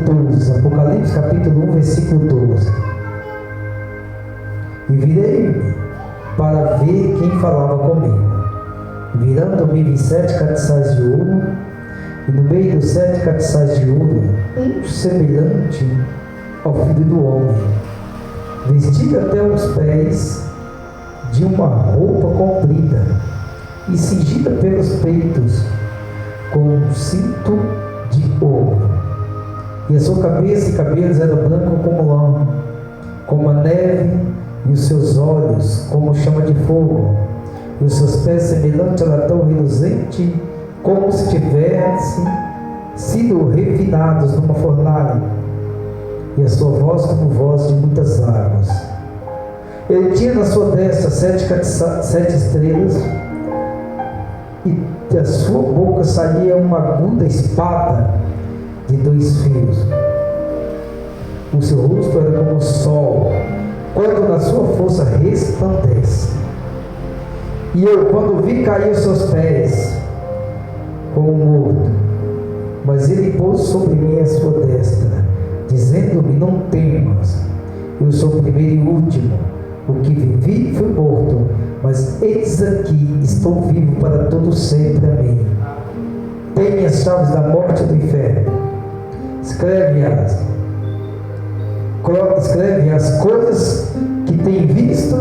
12. Apocalipse capítulo 1, versículo 12. E virei para ver quem falava comigo. Virando-me vi 7 castiçais de ouro, e no meio dos 7 castiçais de ouro, um semelhante ao Filho do Homem, vestido até os pés de uma roupa comprida e cingida pelos peitos com um cinto de ouro. E a sua cabeça e cabelos eram brancos como lã, como a neve, e os seus olhos como chama de fogo, e os seus pés semelhantes a latão reluzente, como se tivessem sido refinados numa fornalha, e a sua voz como voz de muitas águas. Ele tinha na sua destra 7 estrelas, e da sua boca saía uma aguda espada de 2 fios. O seu rosto era como o sol, quando na sua força resplandece. E eu, quando vi, caí aos seus pés como morto. Mas ele pôs sobre mim a sua destra, dizendo-me: não temas, eu sou o primeiro e o último. O que vivi foi morto, mas eis aqui, estou vivo para todo sempre. Amém. Tenho as chaves da morte e do inferno. Escreve as coisas que tem visto,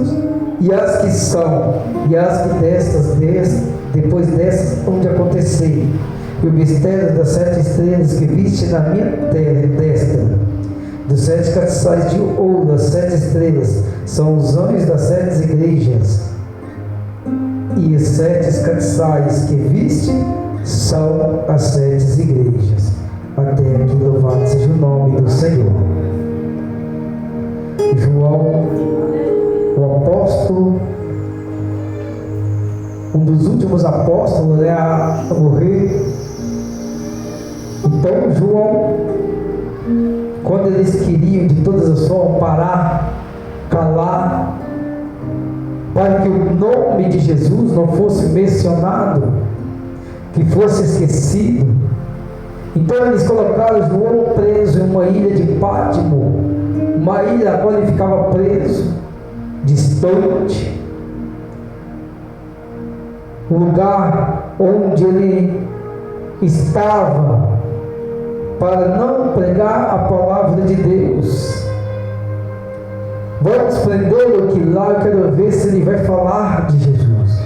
e as que são, e as que depois destas hão de acontecer. E o mistério das 7 estrelas que viste na minha destra, dos 7 castiçais de ouro, das 7 estrelas, são os anjos das 7 igrejas. E os 7 castiçais que viste são as 7 igrejas. Até aqui, louvado seja o nome do Senhor. João, o apóstolo, um dos últimos apóstolos, a morrer. Então João, quando eles queriam de todas as formas parar, calar, para que o nome de Jesus não fosse mencionado, que fosse esquecido, então eles colocaram João preso em uma ilha de Pátimo, uma ilha a qual ele ficava preso, distante, o lugar onde ele estava para não pregar a palavra de Deus. Vamos prendê-lo, que lá eu quero ver se ele vai falar de Jesus.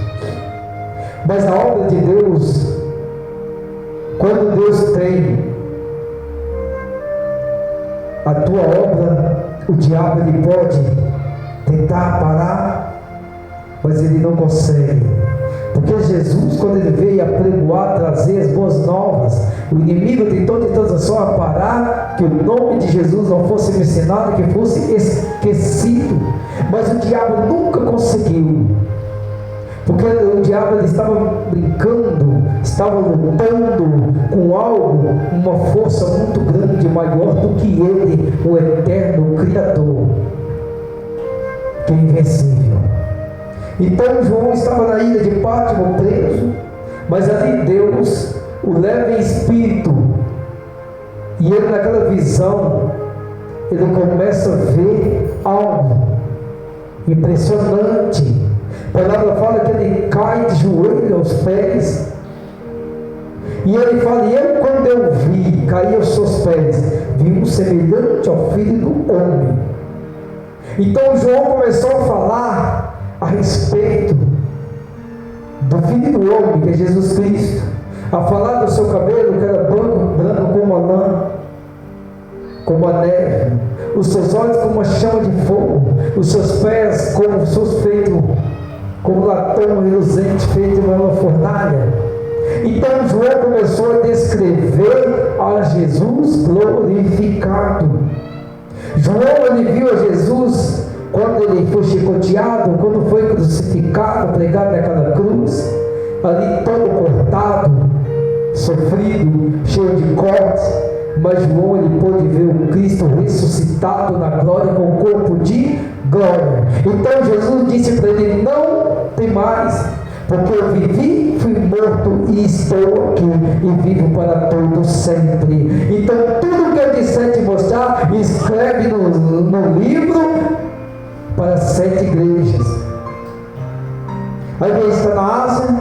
Mas a obra de Deus, quando Deus tem a tua obra, o diabo ele pode tentar parar, mas ele não consegue. Porque Jesus, quando ele veio apregoar, trazer as boas novas, o inimigo tentou de todas as formas parar que o nome de Jesus não fosse mencionado, que fosse esquecido, mas o diabo nunca conseguiu. Porque o diabo ele estava brincando, estava lutando com algo, uma força muito grande, maior do que ele, o eterno Criador, que é invencível. Então João estava na ilha de Pátimo preso, mas ali Deus o leva em espírito, e ele, naquela visão, ele começa a ver algo impressionante. A palavra fala que ele cai de joelho aos pés, e ele fala: e eu, quando eu vi, caí aos seus pés, vi um semelhante ao Filho do Homem. Então João começou a falar a respeito do Filho do Homem, que é Jesus Cristo, a falar do seu cabelo, que era branco como a lã, como a neve, os seus olhos como uma chama de fogo, os seus pés como seus feitos, como latão reluzente feito em uma fornalha. Então João começou a descrever a Jesus glorificado. João, ele viu a Jesus quando ele foi chicoteado, quando foi crucificado, pregado naquela cruz, ali todo cortado, sofrido, cheio de cortes. Mas João, ele pôde ver o Cristo ressuscitado na glória, com o corpo de glória. Então Jesus disse para ele: não tem mais, porque eu vivi, fui morto e estou aqui e vivo para todo sempre. Então tudo que eu disser te mostrar, escreve no livro para 7 igrejas. A igreja está na Ásia,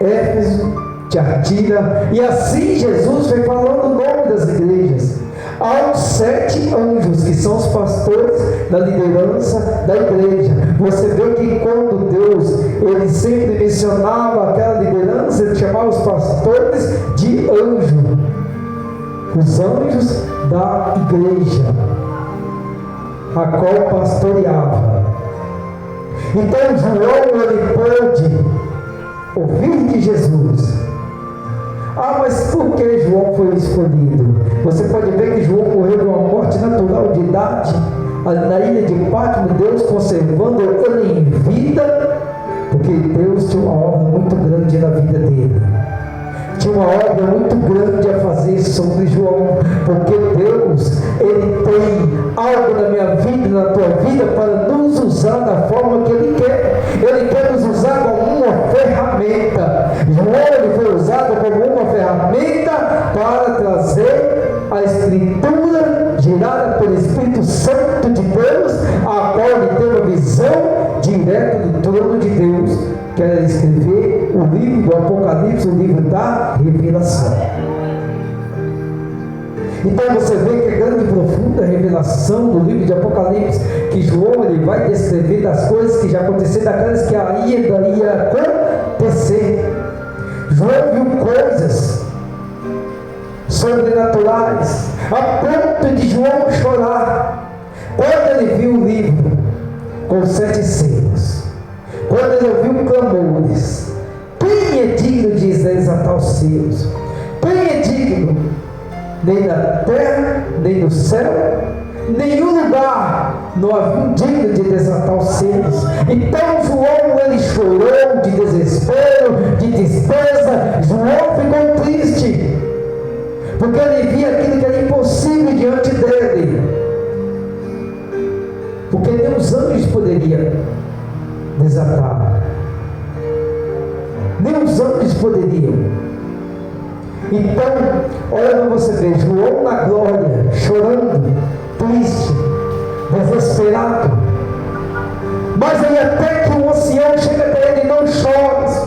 Éfeso, Tiatira, e assim Jesus foi falando o nome das igrejas. Há os 7 anjos, que são os pastores da liderança da igreja. Você vê que quando Deus, ele sempre mencionava aquela liderança, ele chamava os pastores de anjo, os anjos da igreja, a qual pastoreava. Então João, ele pôde ouvir de Jesus. Mas por que João foi escolhido? Você pode ver que João morreu de uma morte natural de idade, na ilha de Patmos, Deus conservando ele em vida, porque Deus tinha uma obra muito grande na vida dele. Tinha uma obra muito grande a fazer sobre João, porque Deus, ele tem algo na minha vida e na tua vida para nos usar da forma que ele quer. Ele quer nos usar como uma ferramenta. João, ele foi usado como uma ferramenta para trazer a Escritura gerada pelo Espírito Santo de Deus, a qual ele teve a visão direta do trono de Deus, que era escrever o livro do Apocalipse, o livro da revelação. Então você vê que a grande e profunda revelação do livro de Apocalipse, que João, ele vai descrever das coisas que já aconteceram, daquelas que ainda ia acontecer. João viu coisas sobrenaturais, a ponto de João chorar, quando ele viu o livro com os 7 selos. Quando ele ouviu clamores, quem é digno de desatar os selos? Quem é digno? Nem na terra, nem no céu, nenhum lugar não havia digno de desatar os selos. Então João, ele chorou de desespero, de tristeza. João ficou triste, porque ele via aquilo que era impossível diante dele, porque nem os anjos poderiam desatar, nem os anjos poderiam. Então, olha para você ver, João na glória, chorando, triste, desesperado. Mas aí até que o ancião chega até ele: não chores,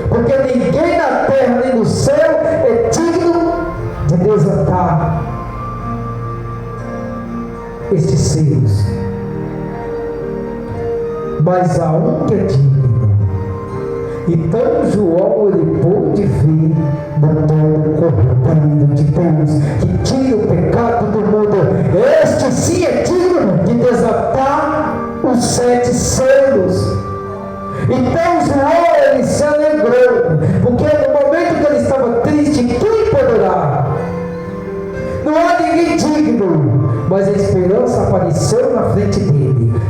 porque ninguém na terra nem no céu é digno de desatar estes selos, mas há um que é digno. Então João, ele pôde ver no todo cordeiro de Deus, que tira o pecado do mundo. Este sim é digno de desatar os 7 selos. Então João, ele se alegrou, porque no momento que ele estava triste, quem poderá? Não há ninguém digno, mas a esperança apareceu na frente dele.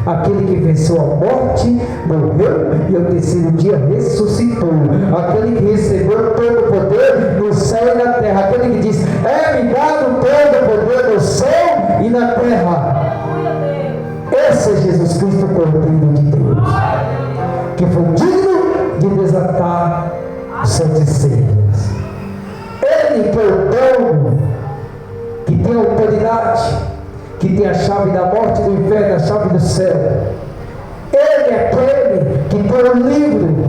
Aquele que venceu a morte, morreu e ao 3º dia ressuscitou. Aquele que recebeu todo o poder no céu e na terra. Aquele que diz: é-me dado todo o poder no céu e na terra. Esse é Jesus Cristo, o Cordeiro de Deus, que foi digno de desatar os 7 selos. Ele que é o dono, que tem autoridade, que tem a chave da morte, do inferno, a chave do céu. Ele é aquele que tem o livro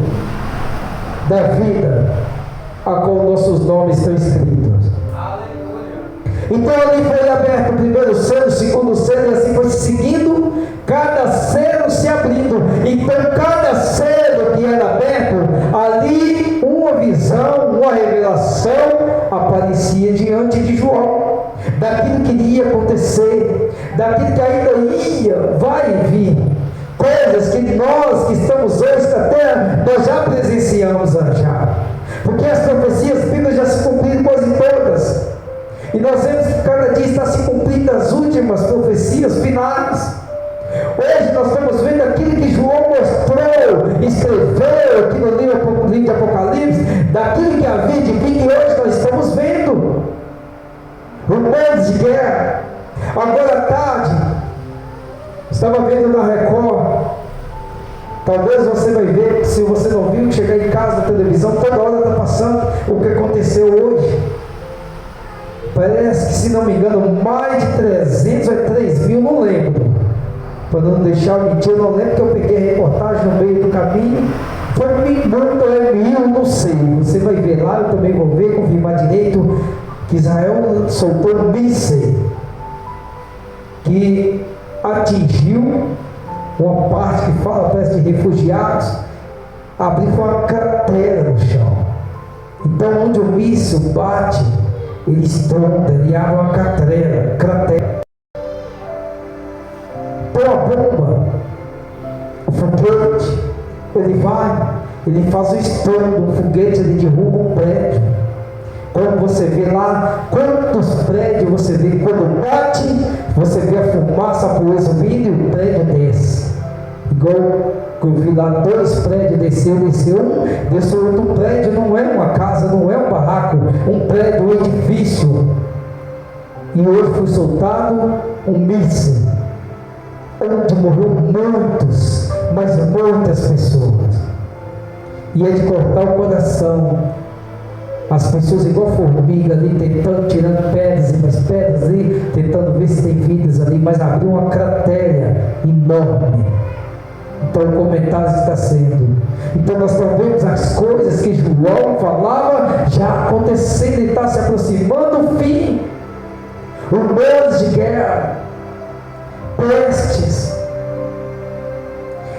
da vida, a qual nossos nomes estão escritos. Então ali foi aberto o primeiro selo, o segundo selo, e assim foi seguindo, cada selo se abrindo. Então cada selo que era aberto, ali uma visão, uma revelação aparecia diante de João, daquilo que iria acontecer, daquilo que ainda vai vir, coisas que nós que estamos hoje na terra, nós já presenciamos já, porque as profecias bíblicas já se cumpriram quase todas, e nós vemos que cada dia está se cumprindo as últimas profecias finais. Hoje nós estamos vendo aquilo que João mostrou, escreveu aqui no livro de Apocalipse, daquilo que havia de vir, que hoje nós estamos vendo. Rumores de guerra. Agora à tarde, estava vendo na Record, Talvez você vai ver, se você não viu, chegar em casa na televisão, toda hora está passando o que aconteceu hoje. Parece que, se não me engano, mais de 300 ou 3 mil, não lembro. Para não deixar mentir, eu não lembro, que eu peguei a reportagem no meio do caminho. Foi muito, é mil, não sei. Você vai ver lá, eu também vou ver, confirmar direito, que Israel soltou um míssil que atingiu uma parte que fala, parece, de refugiados, abriu uma cratera no chão. Então, onde o míssil bate, ele estronda, ele abre uma cratera. Então, a bomba, o foguete, ele faz o estrondo, o foguete, ele derruba um prédio. Quando você vê lá, quantos prédios você vê, quando bate, você vê a fumaça, a poeira subindo e o prédio desce. Igual eu vi lá, 2 prédios, desceu outro prédio, não é uma casa, não é um barraco, um prédio, um edifício. E hoje foi soltado um míssil, onde morreu muitos, mas muitas pessoas. E é de cortar o coração. As pessoas igual formiga ali, tentando, tirando pedras e mais pedras ali, tentando ver se tem vidas ali, mas abriu uma cratera enorme. Então o comentário está sendo. Então nós vemos as coisas que João falava já acontecendo, e está se aproximando o fim. Rumores de guerra, pestes.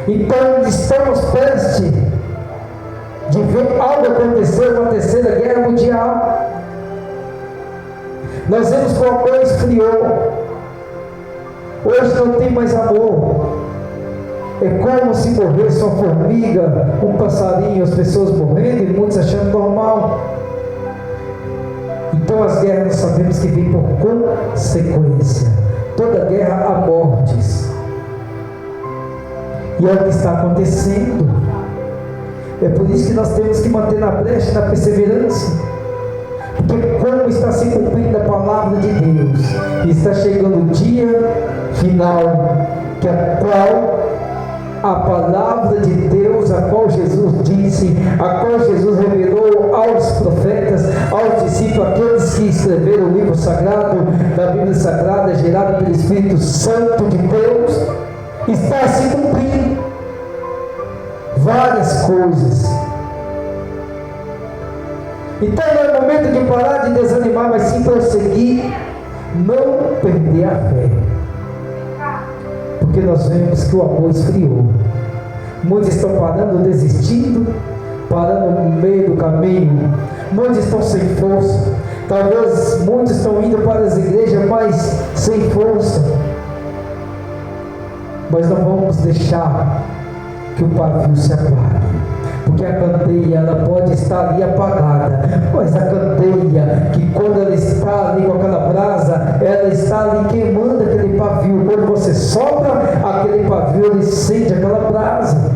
Então estamos prestes de ver algo acontecer, uma terceira guerra mundial. Nós vemos que o amor esfriou. Hoje não tem mais amor. É como se morresse uma formiga, um passarinho, as pessoas morrendo e muitos achando normal. Então as guerras nós sabemos que vêm por consequência. Toda guerra há mortes. E é o que está acontecendo. É por isso que nós temos que manter na brecha, na perseverança. Porque como está se cumprindo a palavra de Deus, está chegando o dia final, que a qual a palavra de Deus, a qual Jesus disse, a qual Jesus revelou aos profetas, aos discípulos, aqueles que escreveram o livro sagrado, da Bíblia Sagrada, gerada pelo Espírito Santo de Deus, está se cumprindo. Várias coisas. Então não é momento de parar de desanimar, mas sim prosseguir, não perder a fé. Porque nós vemos que o amor esfriou. Muitos estão parando, desistindo, parando no meio do caminho. Muitos estão sem força. Talvez muitos estão indo para as igrejas, mas sem força. Mas não vamos deixar que o pavio se apague, porque a candeia ela pode estar ali apagada, mas a candeia, que quando ela está ali com aquela brasa, ela está ali queimando aquele pavio. Quando você sopra aquele pavio, ele acende aquela brasa.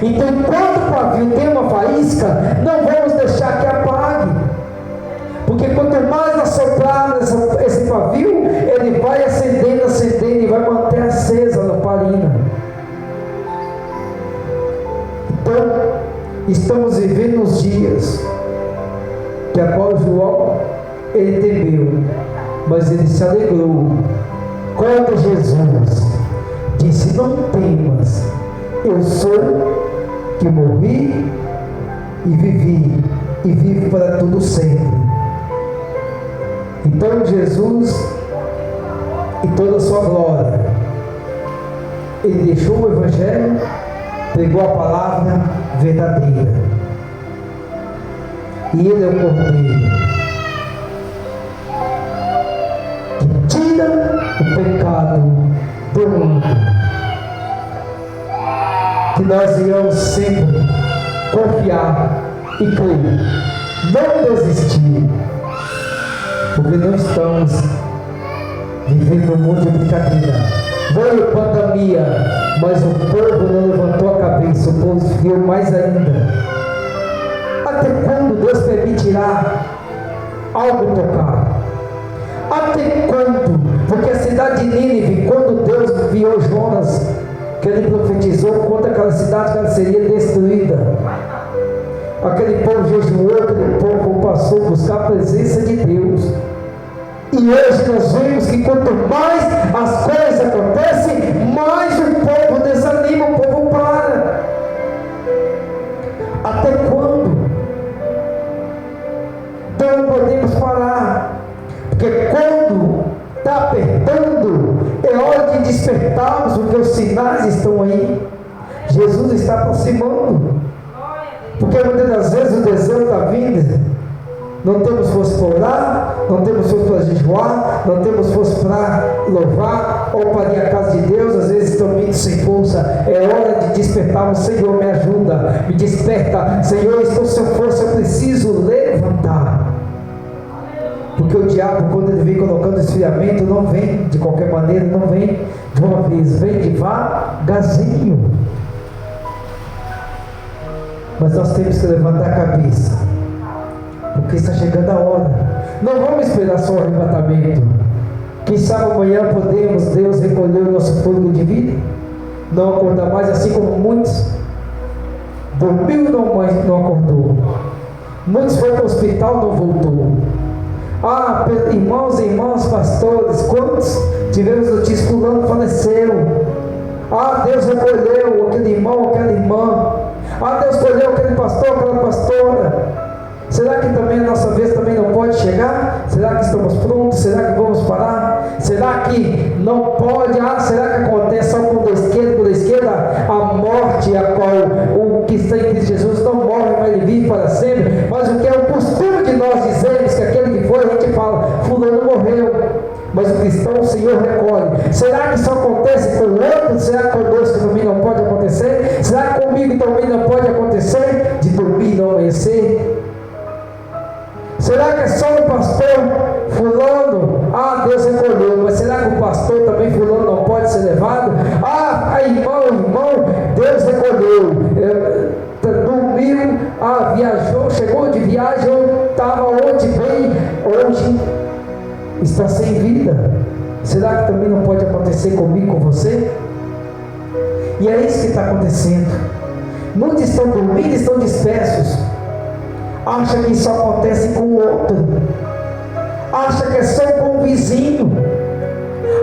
Então, enquanto o pavio tem uma faísca, não vamos deixar que apague, porque quanto mais assoprar esse pavio, ele vai acendendo e vai manter acesa a lamparina. Então, estamos vivendo os dias que a qual João, ele temeu, mas ele se alegrou quando Jesus disse: não temas, eu sou que morri e vivi, e vivo para tudo sempre. Então Jesus, em toda a sua glória, ele deixou o Evangelho, pregou a palavra verdadeira, e ele é o Cordeiro que tira o pecado do mundo. Que nós iremos sempre confiar e crer, não desistir, porque não estamos vivendo um mundo de brincadeira. Veio pandemia, mas o povo não levantou a cabeça, o povo esfriou mais ainda. Até quando Deus permitirá algo tocar? Até quando? Porque a cidade de Nínive, quando Deus enviou Jonas que ele profetizou contra aquela cidade, que ela seria destruída. Aquele povo jejuou, aquele povo passou a buscar a presença de Deus. E hoje nós vemos que quanto mais as coisas acontecem, mais o povo desanima, o povo para. Até quando? Então não podemos parar, porque quando está apertando, é hora de despertarmos, porque os sinais estão aí. Jesus está aproximando, porque muitas das vezes o desânimo está vindo. Não temos força para orar, não temos força para jejuar, não temos força para louvar ou para ir à casa de Deus. Às vezes estamos indo sem força. É hora de despertarmos. Senhor, me ajuda, me desperta. Senhor, estou sem força, eu preciso levantar. Porque o diabo, quando ele vem colocando esfriamento, não vem de qualquer maneira, não vem de uma vez, vem devagarzinho. Mas nós temos que levantar a cabeça, porque está chegando a hora. Não vamos esperar só o arrebatamento. Quem sabe amanhã podemos, Deus, recolher o nosso fôlego de vida, não acordar mais, assim como muitos dormiu e não acordou. Muitos foram para o hospital, não voltou. Irmãos e irmãs, pastores, quantos tivemos notícias que fulano faleceu? Deus recolheu aquele irmão, aquela irmã. Deus recolheu aquele pastor, aquela pastora. Será que também a nossa vez também não pode chegar? Será que estamos prontos? Será que vamos parar? Será que não pode? Será que acontece só com a esquerda? A morte, a qual o que está em Cristo Jesus não morre, mas ele vive para sempre. Mas o que é o costume de nós dizermos que aquele que foi, a gente fala, fulano morreu. Mas o cristão, o Senhor recolhe. Será que isso acontece com o outro? Será que conosco também não pode acontecer? Será que comigo também não pode acontecer? De dormir e não amanhecer? Será que é só o pastor fulano? Deus recolheu. Mas será que o pastor também fulano não pode ser levado? Irmão, Deus recolheu. Dormiu, viajou, chegou de viagem, estava onde bem, hoje está sem vida. Será que também não pode acontecer comigo, com você? E é isso que está acontecendo. Muitos estão dormindo, estão dispersos. Acha que isso acontece com o outro. Acha que é só com o vizinho.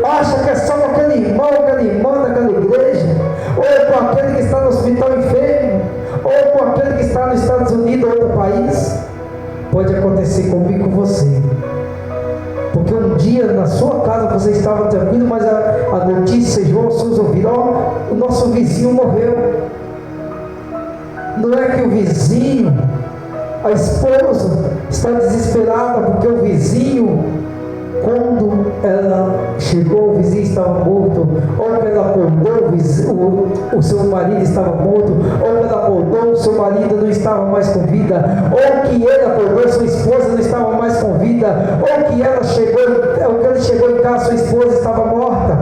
Acha que é só com aquele irmão, aquela irmã daquela igreja, ou com aquele que está no hospital enfermo, ou com aquele que está nos Estados Unidos ou outro país. Pode acontecer comigo e com você. Porque um dia na sua casa você estava tranquilo, mas a notícia, João Souza ouviu, o nosso vizinho morreu. Não é que o vizinho, a esposa está desesperada porque o vizinho, quando ela chegou, o vizinho estava morto, ou que ela acordou, o seu marido estava morto, ou que ela acordou, o seu marido não estava mais com vida, ou que ele acordou, sua esposa não estava mais com vida, ou que ele chegou em casa, sua esposa estava morta,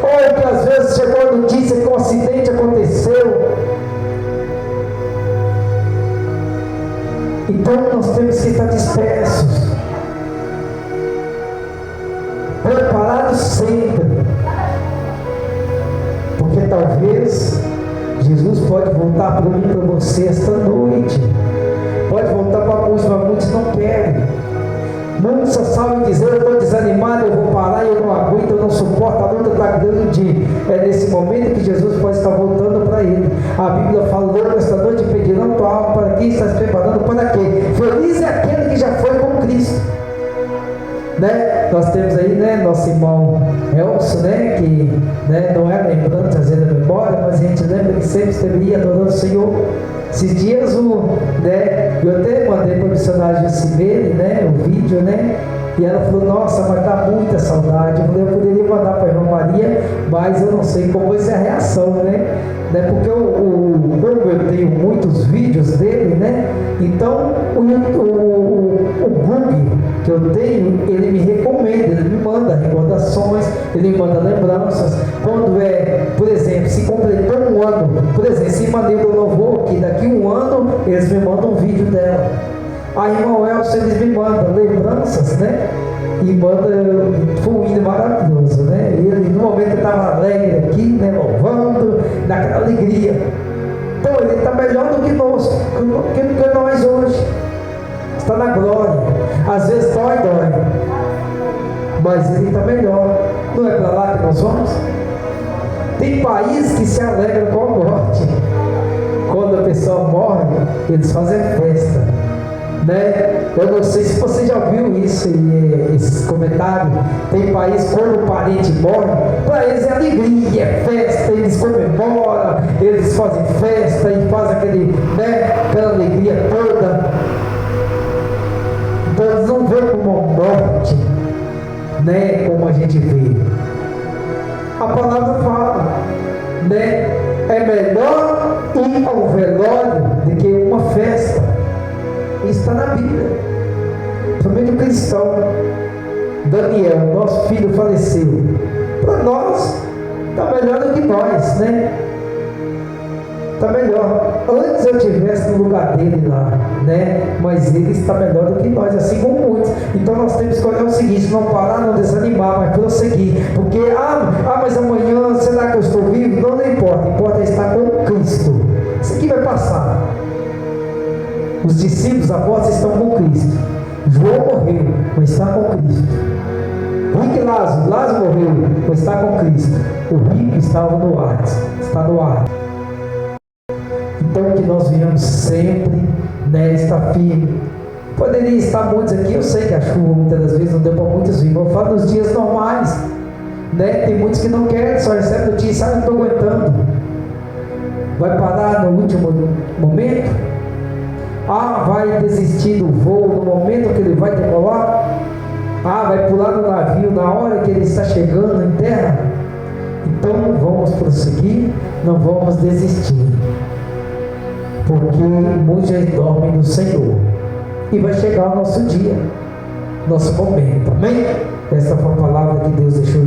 ou que às vezes chegou a notícia que um acidente aconteceu. Então nós temos que estar dispersos, preparados sempre, porque talvez Jesus pode voltar para mim, para você esta noite, pode voltar para muitos, mas muitos não querem. Muitos só sabem dizer: eu estou desanimado, eu vou parar, eu não aguento, eu não suporto, a luta está grande. É nesse momento que Jesus pode estar voltando para ele. A Bíblia falou: esta noite pedirão tua alma, para quem estás preparando, para quê? Feliz é aquele que já foi com Cristo. Nós temos aí, nosso irmão Elcio, que não é lembrando, trazendo a memória, mas a gente lembra que sempre esteve adorando o Senhor. Esses dias eu até mandei para o missionário Jacimene, o vídeo, e ela falou: nossa, mas dá muita saudade. Eu poderia mandar para a irmã Maria, mas eu não sei como vai ser a reação, porque como eu tenho muitos vídeos dele, então o Google que eu tenho, ele me recomenda, ele me manda recordações, ele me manda lembranças. Quando por exemplo, se completou um ano, por exemplo, se mandei do louvor, que daqui um ano eles me mandam um vídeo dela. A irmã Elcio, eles me mandam lembranças, né? E manda, foi um hino maravilhoso, né? Ele, no momento, estava alegre aqui, né? Louvando, naquela alegria. Então, ele está melhor do que nós hoje. Está na glória. Às vezes dói, mas ele está melhor. Não é para lá que nós vamos? Tem países que se alegram com a morte. Quando a pessoa morre, eles fazem festa, né? Eu não sei se você já viu isso, esse comentário. Tem país, quando o parente morre, para eles é alegria, é festa, eles comemoram, eles fazem festa e fazem aquela alegria toda. Então eles não veem como a morte, né? Como a gente vê. A palavra fala, né? É melhor ir ao velório do que uma festa. Isso está na Bíblia. Também do cristão. Daniel, nosso filho, faleceu. Para nós, está melhor do que nós, né? Está melhor. Antes eu estivesse no lugar dele lá, né? Mas ele está melhor do que nós, assim como muitos. Então nós temos que olhar o seguinte: não parar, não desanimar, mas prosseguir. Porque, mas amanhã, será que eu estou vivo? Não importa. Importa é estar com Cristo. Isso aqui vai passar. Os discípulos apóstolos estão com Cristo. João morreu, mas está com Cristo. Lázaro morreu, mas está com Cristo. O rico estava no ar, está no ar. Então que nós venhamos sempre, né, estar firme. Poderia estar muitos aqui, eu sei que a chuva muitas das vezes não deu para muitos vir. Vou falar dos dias normais, né? Tem muitos que não querem, só recebem notícia, não estou aguentando. Vai parar no último momento? Vai desistir do voo no momento que ele vai decolar? Vai pular no navio na hora que ele está chegando em terra? Então vamos prosseguir, não vamos desistir, porque muitos já dormem no Senhor, e vai chegar o nosso dia, nosso momento. Amém? Essa foi a palavra que Deus deixou.